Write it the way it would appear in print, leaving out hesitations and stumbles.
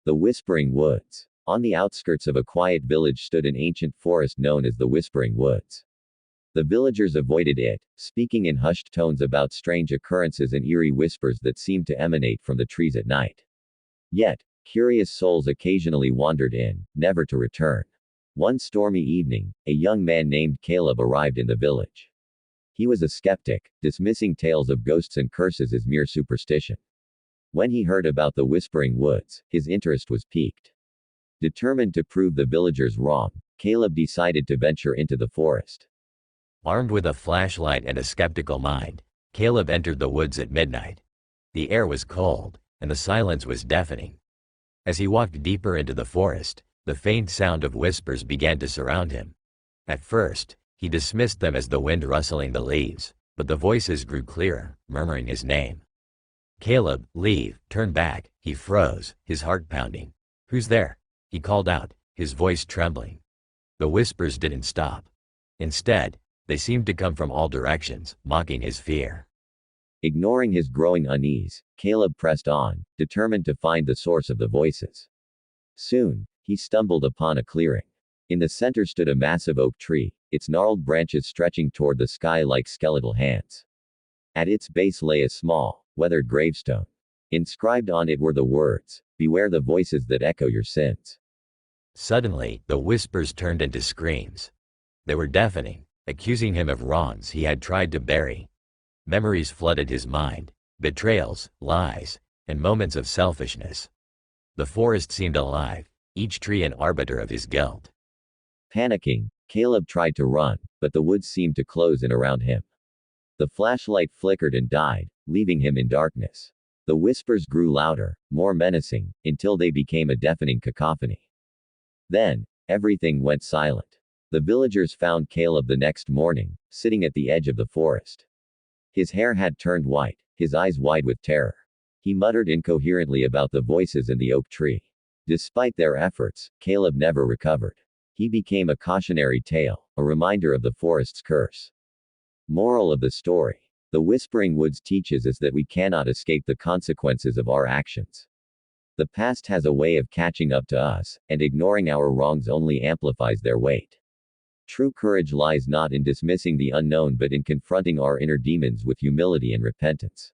The Whispering Woods. On the outskirts of a quiet village stood an ancient forest known as the Whispering Woods. The villagers avoided it, speaking in hushed tones about strange occurrences and eerie whispers that seemed to emanate from the trees at night. Yet, curious souls occasionally wandered in, never to return. One stormy evening, a young man named Caleb arrived in the village. He was a skeptic, dismissing tales of ghosts and curses as mere superstition. When he heard about the Whispering Woods, his interest was piqued. Determined to prove the villagers wrong, Caleb decided to venture into the forest. Armed with a flashlight and a skeptical mind, Caleb entered the woods at midnight. The air was cold, and the silence was deafening. As he walked deeper into the forest, the faint sound of whispers began to surround him. At first, he dismissed them as the wind rustling the leaves, but the voices grew clearer, murmuring his name. "Caleb, leave, turn back." He froze, his heart pounding. "Who's there?" he called out, his voice trembling. The whispers didn't stop. Instead, they seemed to come from all directions, mocking his fear. Ignoring his growing unease, Caleb pressed on, determined to find the source of the voices. Soon, he stumbled upon a clearing. In the center stood a massive oak tree, its gnarled branches stretching toward the sky like skeletal hands. At its base lay a small, weathered gravestone. Inscribed on it were the words, "Beware the voices that echo your sins." Suddenly, the whispers turned into screams. They were deafening, accusing him of wrongs he had tried to bury. Memories flooded his mind, betrayals, lies, and moments of selfishness. The forest seemed alive, each tree an arbiter of his guilt. Panicking, Caleb tried to run, but the woods seemed to close in around him. The flashlight flickered and died, leaving him in darkness. The whispers grew louder, more menacing, until they became a deafening cacophony. Then, everything went silent. The villagers found Caleb the next morning, sitting at the edge of the forest. His hair had turned white, his eyes wide with terror. He muttered incoherently about the voices in the oak tree. Despite their efforts, Caleb never recovered. He became a cautionary tale, a reminder of the forest's curse. Moral of the story. The Whispering Woods teaches us that we cannot escape the consequences of our actions. The past has a way of catching up to us, and ignoring our wrongs only amplifies their weight. True courage lies not in dismissing the unknown but in confronting our inner demons with humility and repentance.